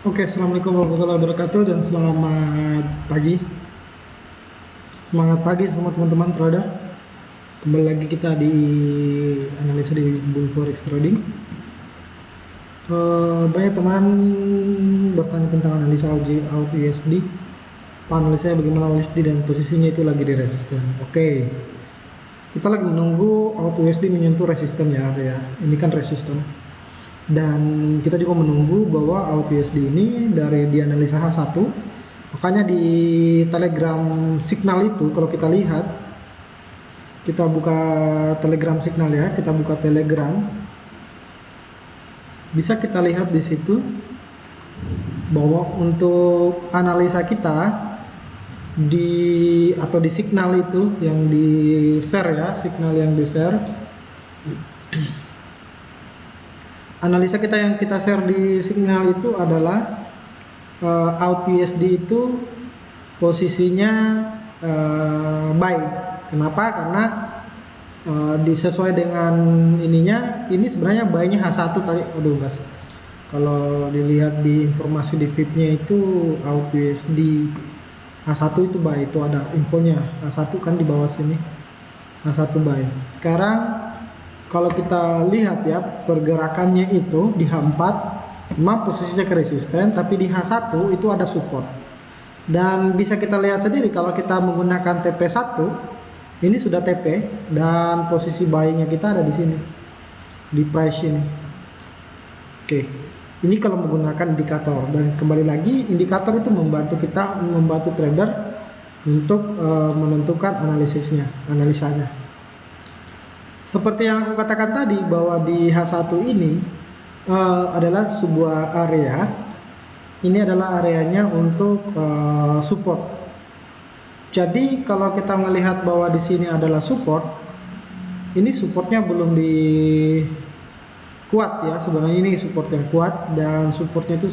Oke, assalamualaikum warahmatullahi wabarakatuh dan selamat pagi. Semangat pagi semua teman-teman trader. Kembali lagi kita di analisa di Bull Forex Trading. Banyak teman bertanya tentang analisa auto USD. Analisa bagaimana USD dan posisinya itu lagi di resisten. Oke, kita lagi menunggu auto USD menyentuh resisten ya area. Ini kan resisten. Dan kita juga menunggu bahwa auto USD ini dari dianalisa H1, makanya di Telegram signal itu kalau kita lihat, kita buka Telegram signal ya, kita buka Telegram, bisa kita lihat di situ bahwa untuk analisa kita atau di signal itu yang di share ya, signal yang di share, analisa kita yang kita share di signal itu adalah auto USD itu posisinya buy. Kenapa? Karena disesuai dengan ininya, ini sebenarnya buy-nya H1 tadi. Aduh guys, kalau dilihat di informasi di VIP-nya itu auto USD H1 itu buy, itu ada infonya. H1 kan di bawah sini, H1 buy. Sekarang kalau kita lihat ya pergerakannya itu di H4 memang posisinya ke resisten, tapi di H1 itu ada support. Dan bisa kita lihat sendiri kalau kita menggunakan TP1, ini sudah TP dan posisi buy-nya kita ada di sini, di price ini. Oke, ini kalau menggunakan indikator. Dan kembali lagi, indikator itu membantu kita, membantu trader untuk menentukan analisanya. Seperti yang aku katakan tadi bahwa di H1 ini adalah sebuah area. Ini adalah areanya untuk support. Jadi kalau kita melihat bahwa di sini adalah support, ini supportnya belum kuat ya. Sebenarnya ini support yang kuat dan supportnya itu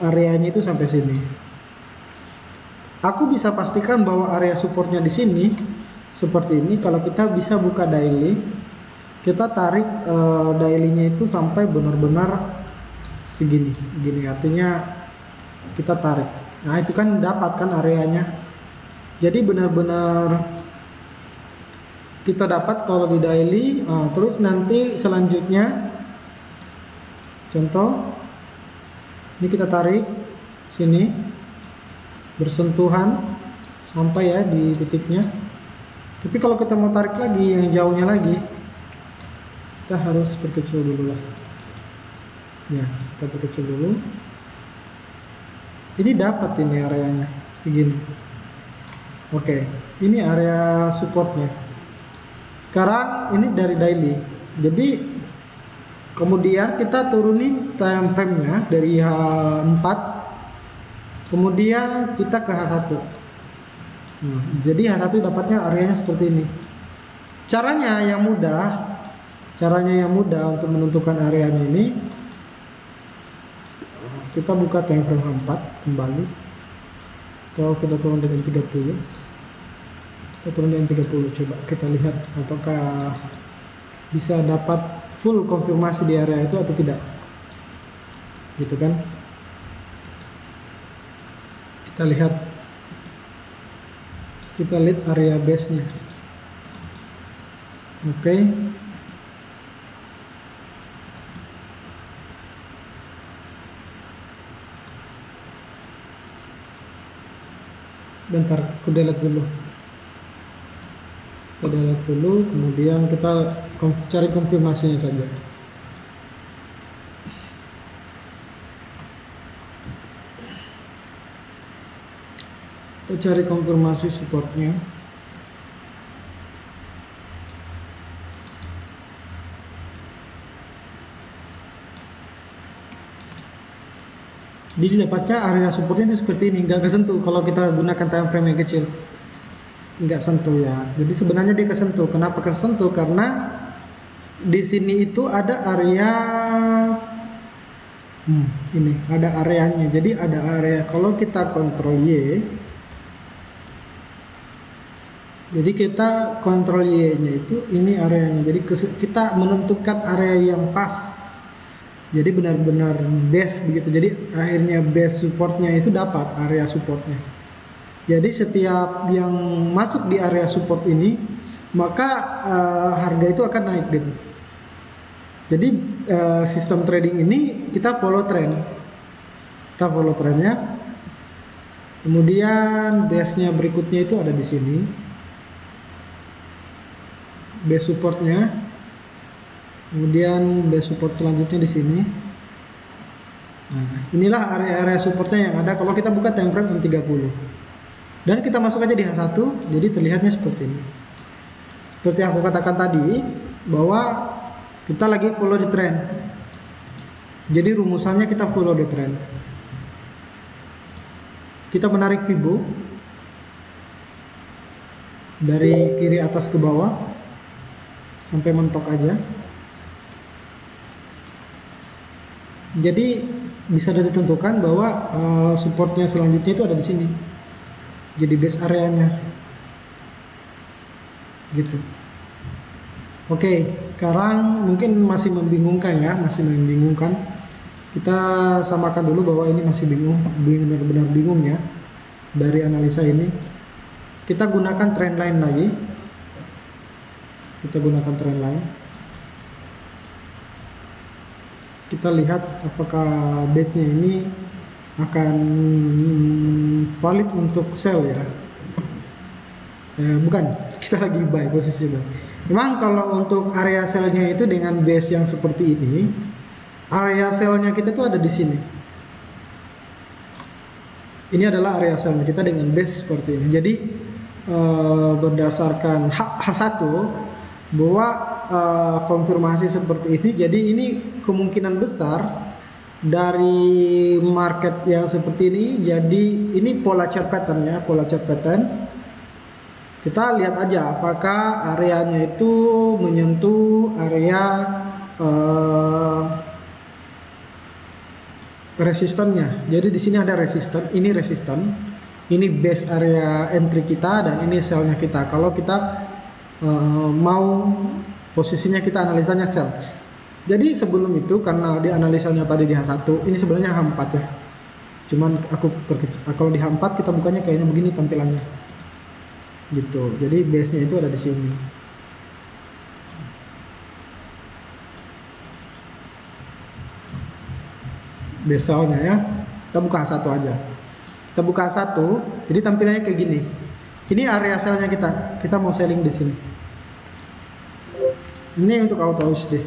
areanya itu sampai sini. Aku bisa pastikan bahwa area supportnya di sini seperti ini. Kalau kita bisa buka daily, kita tarik daily-nya itu sampai benar-benar segini, gini, artinya kita tarik. Nah itu kan dapat kan areanya. Jadi benar-benar kita dapat kalau di daily. Terus nanti selanjutnya, contoh, ini kita tarik sini, bersentuhan sampai ya di titiknya. Tapi kalau kita mau tarik lagi yang jauhnya lagi, kita harus perkecil dulu lah. Ya, kita perkecil dulu. Ini dapat ini areanya segini. Oke, ini area supportnya. Sekarang ini dari daily. Jadi kemudian kita turunin time frame-nya dari H4, kemudian kita ke H1. Jadi H1 dapatnya areanya seperti ini. Caranya yang mudah untuk menentukan areanya ini, kita buka time frame H4 kembali. Kalau kita turun dengan 30, kita turun dengan 30, coba kita lihat apakah bisa dapat full konfirmasi di area itu atau tidak, gitu kan. Kita lihat area base nya. Oke. Bentar, aku delete dulu. Kita delete dulu, kemudian kita cari konfirmasinya saja. Kita cari konfirmasi supportnya. Jadi dapatnya area supportnya itu seperti ini, nggak kesentuh kalau kita gunakan time frame yang kecil, nggak sentuh ya. Jadi sebenarnya dia kesentuh. Kenapa kesentuh? Karena di sini itu ada area ini, ada areanya. Jadi ada area, kalau kita kontrol Y, jadi kita kontrol Y nya itu ini areanya. Jadi kita menentukan area yang pas Jadi benar-benar base begitu. Jadi akhirnya base supportnya itu dapat area supportnya. Jadi setiap yang masuk di area support ini, maka harga itu akan naik gitu. Jadi sistem trading ini kita follow trend. Kita follow trendnya. Kemudian base-nya berikutnya itu ada di sini. Base supportnya. Kemudian base support selanjutnya di sini. Nah, inilah area-area supportnya yang ada kalau kita buka time frame M30. Dan kita masuk aja di H1, jadi terlihatnya seperti ini. Seperti yang aku katakan tadi, bahwa kita lagi follow the trend. Jadi rumusannya kita follow the trend. Kita menarik Fibo dari kiri atas ke bawah sampai mentok aja. Jadi bisa ditentukan bahwa supportnya selanjutnya itu ada di sini. Jadi base areanya gitu. Oke, sekarang mungkin masih membingungkan ya, masih membingungkan. Kita samakan dulu bahwa ini masih bingung, benar-benar bingung ya dari analisa ini. Kita gunakan trend line lagi. Kita gunakan trend line. Kita lihat apakah base-nya ini akan valid untuk sell ya. Bukan, kita lagi buy posisi buy. Memang kalau untuk area sell-nya itu dengan base yang seperti ini, area sell-nya kita tuh ada di sini. Ini adalah area sell-nya kita dengan base seperti ini. Jadi berdasarkan H1 bahwa konfirmasi seperti ini, jadi ini kemungkinan besar dari market yang seperti ini. Jadi ini pola chart pattern ya, pola chart pattern. Kita lihat aja apakah areanya itu menyentuh area resistannya. Jadi di sini ada resisten, ini base area entry kita dan ini sell-nya kita. Kalau kita mau posisinya kita analisanya sell. Jadi sebelum itu karena di analisanya tadi di H1, ini sebenarnya H4 ya. Cuman aku kalau di H4 kita bukanya kayaknya begini tampilannya. Gitu. Jadi base-nya itu ada di sini. Base sell-nya ya. Kita buka H1 aja. Kita buka H1, jadi tampilannya kayak gini. Ini area sell-nya kita. Kita mau selling di sini. Ini untuk auto USD.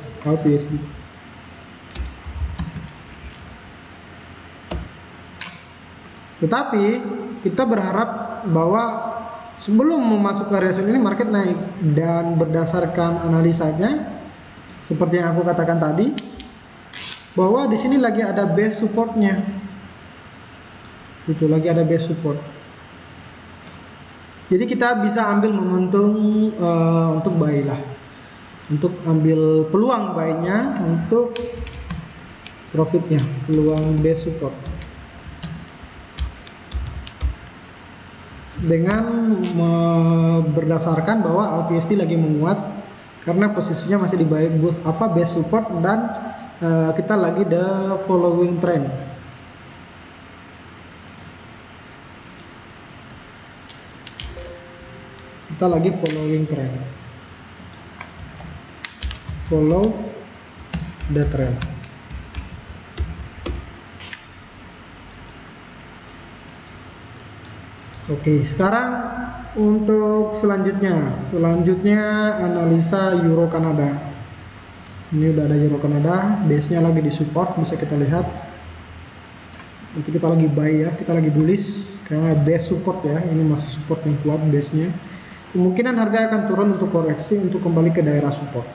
Tetapi kita berharap bahwa sebelum memasuki area sell ini market naik, dan berdasarkan analisanya seperti yang aku katakan tadi bahwa di sini lagi ada base supportnya. Itu lagi ada base support. Jadi kita bisa ambil momentum untuk buy lah. Untuk ambil peluang buy-nya untuk profitnya, peluang base support. Dengan berdasarkan bahwa OTSD lagi menguat karena posisinya masih di base support dan kita lagi the following trend. Kita lagi following trend. Follow the trend. Oke, sekarang untuk selanjutnya analisa Euro Kanada. Ini udah ada Euro Kanada, base-nya lagi di support, bisa kita lihat. Nanti kita lagi buy ya, kita lagi bullish karena base support ya, ini masih support yang kuat base-nya. Kemungkinan harga akan turun untuk koreksi untuk kembali ke daerah support.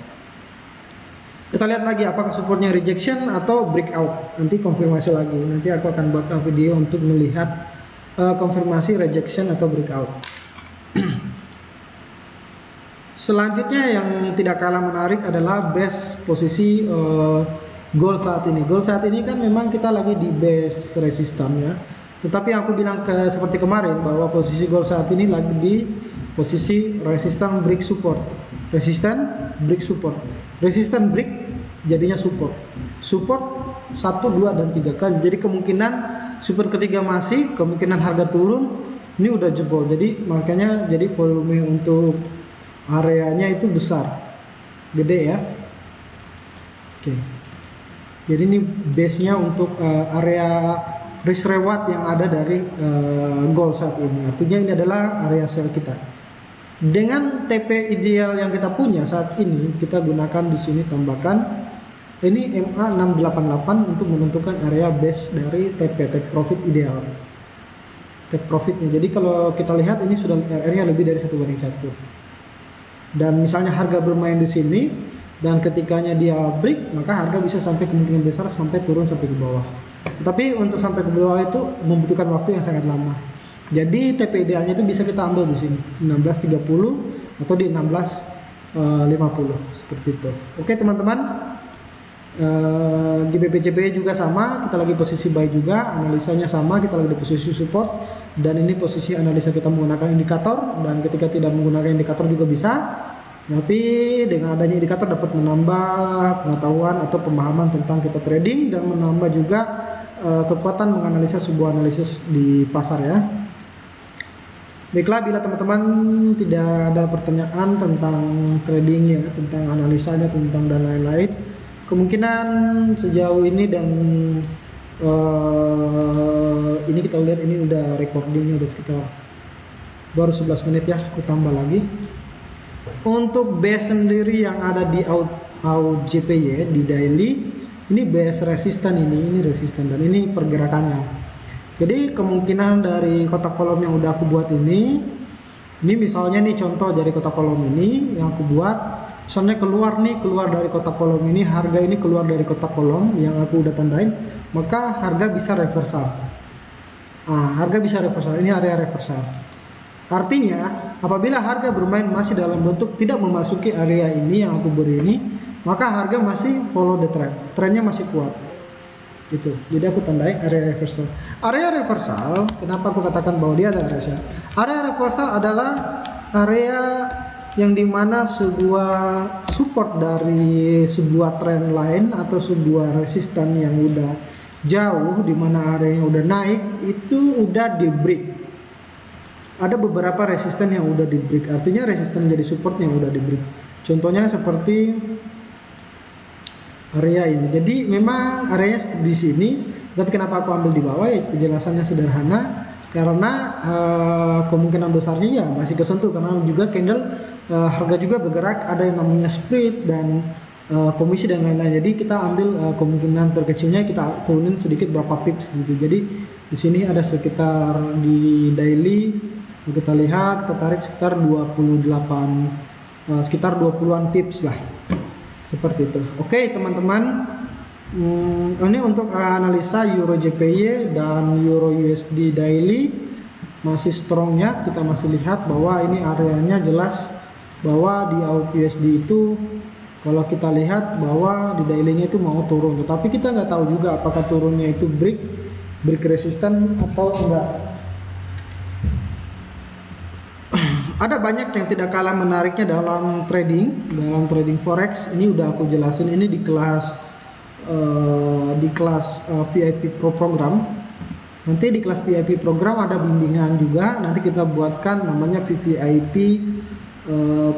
Kita lihat lagi apakah supportnya rejection atau breakout. Nanti konfirmasi lagi. Nanti aku akan buat video untuk melihat konfirmasi rejection atau breakout. Selanjutnya yang tidak kalah menarik adalah base posisi gold saat ini. Gold saat ini kan memang kita lagi di base resistance ya. Tetapi aku bilang seperti kemarin bahwa posisi gold saat ini lagi di posisi resistance break support. Resistance break support. Resistance break jadinya support. Support 1, 2, dan 3 kali. Jadi kemungkinan support ketiga masih, kemungkinan harga turun, ini udah jebol. Jadi makanya jadi volume untuk areanya itu besar, gede ya. Oke. Jadi ini base-nya untuk area risk reward yang ada dari gold saat ini. Artinya ini adalah area sell kita. Dengan TP ideal yang kita punya saat ini, kita gunakan di sini tambahkan ini MA688 untuk menentukan area base dari TP, take profit ideal. Take profitnya. Jadi kalau kita lihat ini sudah RR-nya lebih dari 1:1. Dan misalnya harga bermain di sini dan ketikanya dia break, maka harga bisa sampai kemungkinan besar sampai turun sampai ke bawah. Tapi untuk sampai ke bawah itu membutuhkan waktu yang sangat lama. Jadi TP idealnya itu bisa kita ambil di sini 16.30 atau di 16.50 seperti itu. Oke teman-teman, di BPCP juga sama, kita lagi posisi buy juga, analisanya sama, kita lagi di posisi support, dan ini posisi analisa kita menggunakan indikator, dan ketika tidak menggunakan indikator juga bisa. Tapi dengan adanya indikator dapat menambah pengetahuan atau pemahaman tentang kita trading dan menambah juga kekuatan menganalisa sebuah analisis di pasar ya. Baiklah, bila teman-teman tidak ada pertanyaan tentang trading ya, tentang analisanya, tentang dan lain-lain, kemungkinan sejauh ini dan ini kita lihat ini udah recordingnya udah sekitar baru 11 menit ya, aku tambah lagi. Untuk base sendiri yang ada di AUJPY di daily, ini base resisten, ini resisten dan ini pergerakannya. Jadi kemungkinan dari kotak kolom yang udah aku buat ini misalnya nih contoh dari kotak kolom ini yang aku buat, misalnya keluar dari kotak kolom ini, harga ini keluar dari kotak kolom yang aku udah tandain, maka harga bisa reversal. Harga bisa reversal, ini area reversal. Artinya apabila harga bermain masih dalam bentuk tidak memasuki area ini yang aku beri ini, maka harga masih follow the trend, trennya masih kuat. Gitu. Jadi aku tandai area reversal. Area reversal, kenapa aku katakan bahwa dia ada area? Area reversal adalah area yang dimana sebuah support dari sebuah trend line atau sebuah resisten yang udah jauh, dimana area yang udah naik itu udah di break. Ada beberapa resisten yang udah di break, artinya resisten jadi support yang udah di break. Contohnya seperti area ini. Jadi memang areanya seperti di sini, tapi kenapa aku ambil di bawah? Ya penjelasannya sederhana, karena kemungkinan besarnya ya masih kesentuh, karena juga candle harga juga bergerak, ada yang namanya split dan komisi dan lain-lain. Jadi kita ambil kemungkinan terkecilnya, kita turunin sedikit berapa pips gitu. Jadi di sini ada sekitar di daily kita lihat, kita tarik sekitar 28 sekitar 20-an pips lah. Seperti itu. Oke teman-teman, ini untuk analisa Euro JPY dan Euro USD daily masih strongnya. Kita masih lihat bahwa ini areanya jelas bahwa di AUD/USD itu kalau kita lihat bahwa di daily-nya itu mau turun, tetapi kita nggak tahu juga apakah turunnya itu break resisten atau enggak. Ada banyak yang tidak kalah menariknya dalam trading forex. Ini udah aku jelasin ini di kelas VIP Pro program. Nanti di kelas VIP program ada bimbingan juga. Nanti kita buatkan namanya VIP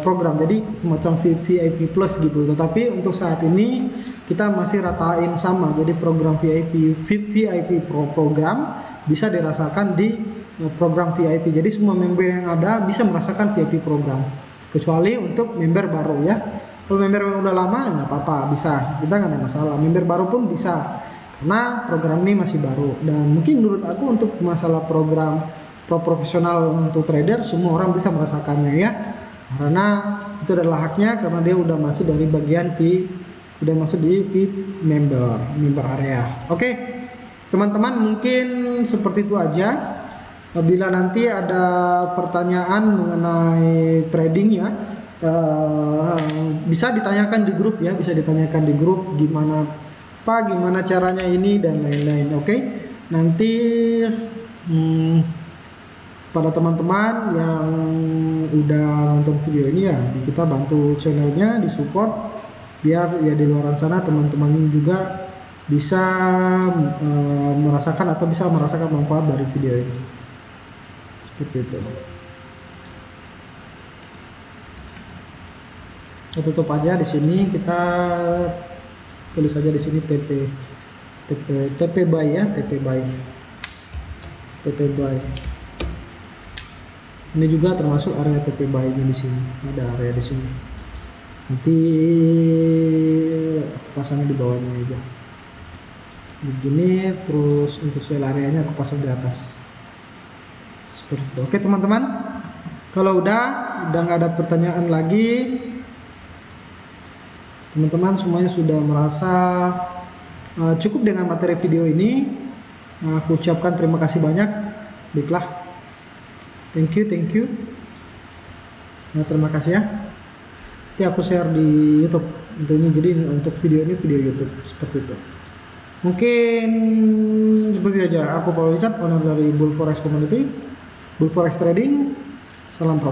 program. Jadi semacam VIP plus gitu. Tetapi untuk saat ini kita masih ratain sama. Jadi program VIP Pro program bisa dirasakan di program VIP. Jadi semua member yang ada bisa merasakan VIP program, kecuali untuk member baru ya. Kalau member yang udah lama nggak apa-apa, bisa, kita nggak ada masalah. Member baru pun bisa, karena program ini masih baru. Dan mungkin menurut aku untuk masalah program profesional untuk trader, semua orang bisa merasakannya ya, karena itu adalah haknya, karena dia udah masuk dari bagian VIP, udah masuk di VIP member area. Oke teman-teman, mungkin seperti itu aja. Bila nanti ada pertanyaan mengenai trading ya, bisa ditanyakan di grup ya, gimana caranya ini dan lain-lain. Oke. Nanti pada teman-teman yang udah nonton video ini ya, kita bantu channelnya, disupport biar ya di luar sana teman-teman juga bisa merasakan manfaat dari video ini. Seperti itu. Kita tutup aja di sini, kita tulis aja di sini TP buy ya, TP buy. Ini juga termasuk area TP buy-nya di sini. Ada area di sini. Nanti aku pasangnya di bawahnya aja. Begini, terus untuk sell area-nya aku pasang di atas. Seperti itu. Oke teman-teman. Kalau udah nggak ada pertanyaan lagi, teman-teman semuanya sudah merasa cukup dengan materi video ini. Aku ucapkan terima kasih banyak. Baiklah, thank you. Nah, terima kasih ya. Nanti aku share di YouTube untuk ini. Jadi untuk video ini video YouTube seperti itu. Mungkin seperti aja. Aku Paul Richard, owner dari Bull Forex Community, Bull Forex Trading. Salam